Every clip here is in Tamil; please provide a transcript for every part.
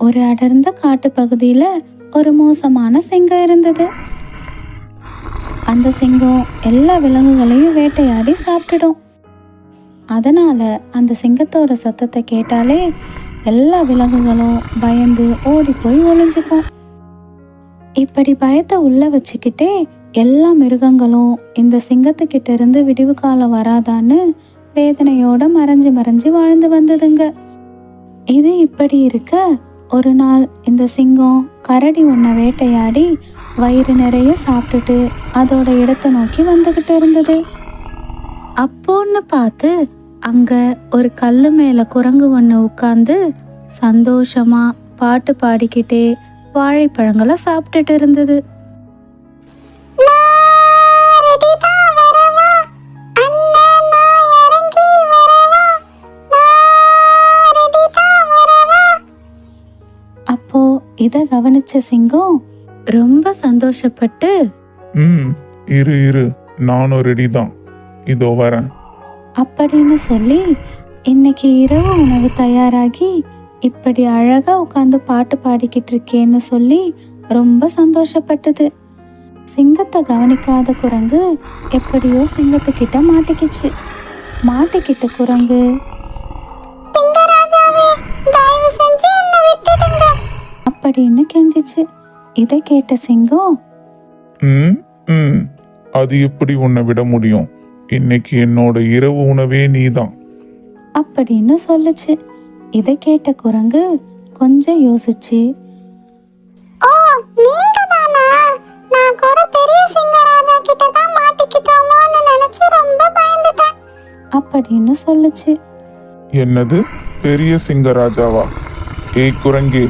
ஒரு அடர்ந்த காட்டு பகுதியில ஒரு மோசமான சிங்கம் இருந்தது. அந்த சிங்கம் எல்லா விலங்குகளையும் வேட்டையாடி சாப்பிட்டுடும். அதனால அந்த சிங்கத்தோட சத்தத்தை கேட்டாலே எல்லா விலங்குகளும் பயந்து ஓடி போய் ஒளிஞ்சுக்கும். இப்படி பயத்தை உள்ள வச்சுக்கிட்டே எல்லா மிருகங்களும் இந்த சிங்கத்துக்கிட்ட இருந்து விடிவு காலம் வராதான்னு வேதனையோட மறைஞ்சு மறைஞ்சு வாழ்ந்து வந்ததுங்க. இது இப்படி இருக்க ஒரு நாள் இந்த சிங்கம் கரடி ஒன்றை வேட்டையாடி வயிறு நிறைய சாப்பிட்டுட்டு அதோட இடத்தை நோக்கி வந்துகிட்டு இருந்தது. அப்போன்னு பார்த்து அங்க ஒரு கல்லு மேல குரங்கு ஒன்று உட்கார்ந்து சந்தோஷமா பாட்டு பாடிக்கிட்டே வாழைப்பழங்களை சாப்பிட்டுட்டு இருந்தது. அப்போ இத கவனிச்ச சிங்கம் ரொம்ப சந்தோஷப்பட்டு, இரு இரு, நானும் ரெடி தான், இதோ வரேன் அப்படின்னு சொல்லி இன்னைக்கு இரவு உணவு தயாராகி இப்படி அழகா உட்காந்து பாட்டு பாடிக்கிட்டு இருக்கேன்னு சொல்லி ரொம்ப சந்தோஷப்பட்டது. சிங்கத்தை கவனிக்காத குரங்கு எப்படியோ சிங்கத்துக்கிட்ட மாட்டிக்கிச்சு. மாட்டிக்கிட்ட குரங்கு, அப்படின்னு கெஞ்சிச்சு. இதை கேட்ட சிங்கம், அது எப்படி உன்னை விட முடியும், இன்னைக்கு என்னோட இரவு உணவே நீதான் அப்படின்னு சொல்லுச்சு. இதை கேட்ட குரங்கு கொஞ்சம் யோசிச்சு, அப்படின்னு சொல்லுச்சு. என்னது, பெரிய சிங்கராஜாவா? ஏய் குரங்கே,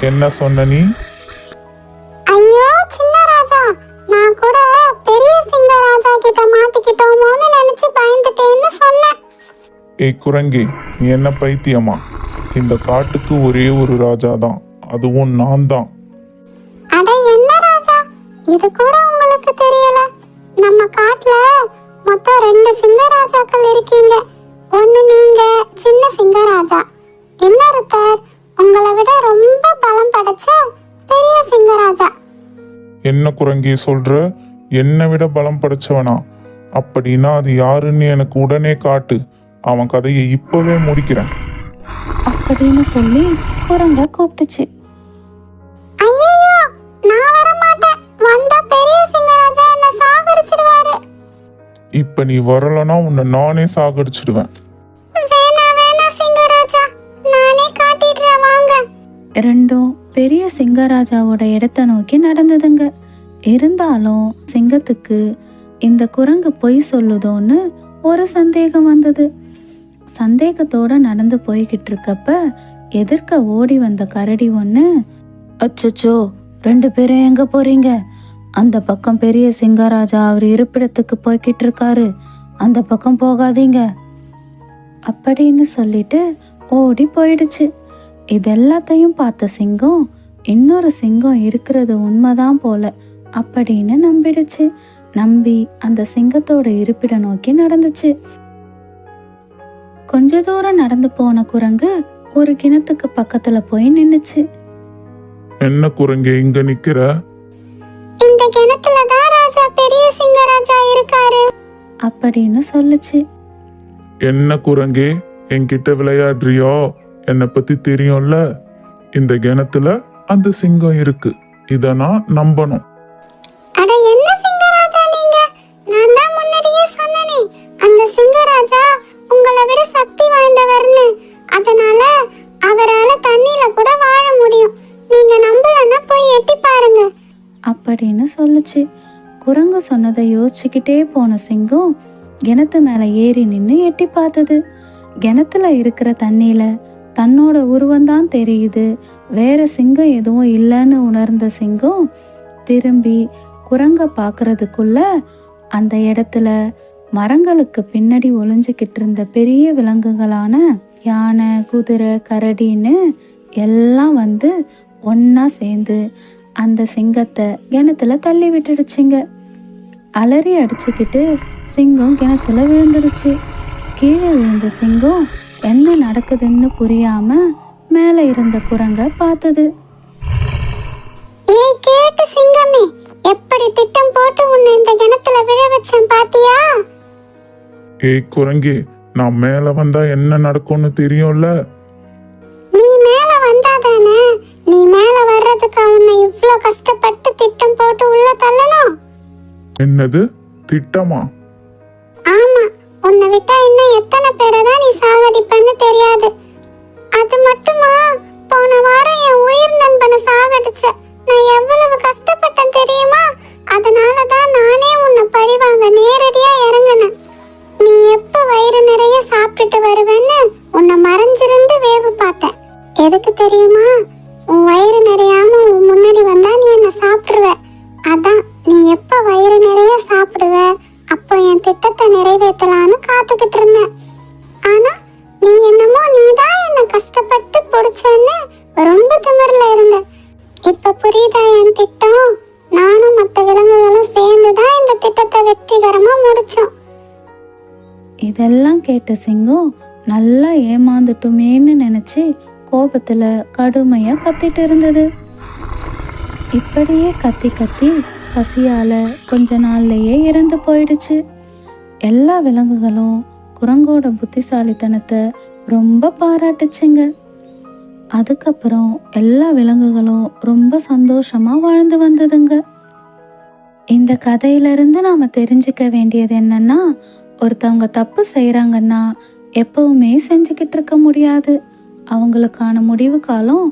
என்ன சொன்ன நீ? ஐயோ சின்ன ராஜா, நான் கூட பெரிய சிங்கராஜா கிட்ட மாட்டிக்கிட்டோமோன்னு நினைச்சு பயந்துட்டேன்னு சொன்னேன். ஏய் குரங்கே, நீ என்ன பைத்தியமா? இந்த காட்டுக்கு ஒரே ஒரு ராஜா தான், அதுவும் நான் தான். அட என்ன ராஜா, இது கூட உங்களுக்கு தெரியல? நம்ம காட்டுல மொத்தம் 2 சிங்கராஜாக்கள் இருக்கீங்க. ஒன்னு நீங்க சின்ன சிங்கராஜா, இன்னொருத்தர் உங்களை விட ரொம்ப பலம் படைச்ச பெரிய சிங்கராஜா. என்ன குரங்கே சொல்ற? என்னை விட பலம் படைச்சவனா? அப்படின்னா அது யாருன்னு எனக்கு உடனே காட்டு, அவன் கதையை இப்பவே முடிக்கிறேன் அப்படின்னு சொல்லி குரங்க கூப்பிட்டுச்சு. ஐயோ, நான் வர மாட்டேன், வந்தா பெரிய சிங்கராஜா என்ன சாகடிச்சிடுவாரு. இப்ப நீ வரலனா உன்னை நானே சாகடிச்சிடுவேன். வேணா சிங்கராஜா, நானே காட்டிடுறேன், வாங்க. ரெண்டும் பெரிய சிங்கராஜாவோட இடத்த நோக்கி நடந்ததுங்க. இருந்தாலும் சிங்கத்துக்கு இந்த குரங்கு பொய் சொல்லுதோன்னு ஒரு சந்தேகம் வந்தது. சந்தேகத்தோட நடந்து போய்கிட்டு இருக்கப்ப எதிர்க்க ஓடி வந்த கரடி ஒன்று, அச்சோ 2 பேரும் எங்க போறீங்க? அந்த பக்கம் பெரிய சிங்கராஜா அவர் இருப்பிடத்துக்கு போய்கிட்டு இருக்காரு, அந்த பக்கம் போகாதீங்க அப்படின்னு சொல்லிட்டு ஓடி போயிடுச்சு. இதெல்லாத்தையும் பார்த்த சிங்கம் இன்னொரு சிங்கம் இருக்கிறது உண்மைதான் போல அப்படின்னு நம்பிடுச்சு. நம்பி அந்த சிங்கத்தோட இருப்பிட நோக்கி நடந்துச்சு. கொஞ்ச தூரம் நடந்து போன குரங்கு ஒரு கிணத்துக்கு பக்கத்துல போய் நின்னுச்சு. என்ன குரங்கே இங்க நிக்கிற? இந்த கிணத்துல தான் ராஜா பெரிய சிங்கராஜா இருக்காரு அப்படின்னு சொல்லுச்சு. என்ன குரங்கே, என்கிட்ட விளையாடுறியோ? என்னை பத்தி தெரியும்ல, இந்த கிணத்துல அந்த சிங்கம் இருக்கு, இத நான் நம்பணும். அட என்ன சிங்கராஜா நீங்க, நான் தான் முன்னாடியே சொன்னனே அந்த சிங்கராஜா உங்களை விட சக்தி வாய்ந்தவர்னு, அதனால அவரால தண்ணியில கூட வாழ முடியும், நீங்க நம்பலன்னா போய் எட்டி பாருங்க அப்படின்னு சொல்லுச்சு. குரங்கு சொன்னதை யோசிச்சுக்கிட்டே போன சிங்கம் கிணத்து மேல ஏறி நின்று எட்டி பார்த்தது. கிணத்துல இருக்கிற தண்ணியில தன்னோட உருவம்தான் தெரியுது, வேற சிங்கம் எதுவும் இல்லைன்னு உணர்ந்த சிங்கம் திரும்பி குரங்க பார்க்கறதுக்குள்ள அந்த இடத்துல மரங்களுக்கு பின்னாடி ஒளிஞ்சுக்கிட்டு இருந்த பெரிய விலங்குகளான யானை, குதிரை, கரடின்னு எல்லாம் வந்து ஒன்னா சேர்ந்து அந்த சிங்கத்தை கிணத்துல தள்ளி விட்டுடுச்சுங்க. அலறி அடிச்சுக்கிட்டு சிங்கம் கிணத்துல விழுந்துடுச்சு. கீழே விழுந்த சிங்கம் என்ன நடக்குதுன்னு புரியாம மேலே இருந்த குரங்க பார்த்தது. ஏய் கேட்டு சிங்கமே, எப்படி திட்டம் போட்டு உன்னை இந்த கிணத்துல விழ வச்சேன் பாத்தியா? ஏய் குரங்கே, நான் மேல வந்தா என்ன நடக்கும்னு தெரியும்ல. நீ மேல வந்தாதானே, நீ மேல வர்றதுக்கு உன்னை இவ்ளோ கஷ்டப்பட்டு திட்டம் போட்டு உள்ள தள்ளணும். என்னது திட்டமா? ஆமா, உன்னை விட்டா இன்னும் எத்தனை பேரை தான் நீ சாகடிப்பன்னு தெரியாது. அது மட்டுமா, போன வாரம் என் உயிர் நண்பனை சாகடிச்ச. நான் எவ்வளவு கஷ்டப்பட்டேன் தெரியுமா? அதனாலதான் நானே உன்னை பழிவாங்க நேரடியா இறங்கினேன். நீ எப்ப வயிறு நிறைய சாப்பிட்டுட்டு வருவேன்னு உன்னை மறைஞ்சிருந்து வேவு பார்த்தேன். எதுக்கு தெரியுமா? உன் வயிறு நிறையாம உன் முன்னாடி வந்தா நீ என்ன சாப்பிட்டுருவ. அதான் நீ எப்ப வயிறு நிறைய சாப்பிடுவ அப்போ என் திட்டத்தை நிறைவேற்றலான்னு காத்துக்கிட்டு இருந்தேன். ஆனா நீ என்னமோ நீதான் என்ன கஷ்டப்பட்டு பிடிச்சேன்னு ரொம்ப திமிரில் இருந்த. இப்ப புரியுதா என் திட்டம்? நானும் மற்ற விலங்குகளும் சேர்ந்துதான் இந்த திட்டத்தை வெற்றிகரமா முடிச்சோம். இதெல்லாம் கேட்ட சிங்கம் நல்லா ஏமாந்துட்டுமேன்னு நினைச்சு கோபத்துல கடுமையா கத்திட்டு இருந்தது. இப்படியே கத்தி கத்தி பசியால கொஞ்ச நாள்லயே இறந்து போயிடுச்சு. எல்லா விலங்குகளும் குரங்கோட புத்திசாலித்தனத்தை ரொம்ப பாராட்டுச்சுங்க. அதுக்கப்புறம் எல்லா விலங்குகளும் ரொம்ப சந்தோஷமா வாழ்ந்து வந்ததுங்க. இந்த கதையிலிருந்து நாம தெரிஞ்சுக்க வேண்டியது என்னன்னா, ஒருத்தவங்க தப்பு செய்யறாங்கன்னா எப்பவுமே செஞ்சுக்கிட்டு இருக்க முடியாது. அவங்களுக்கான முடிவு காலம்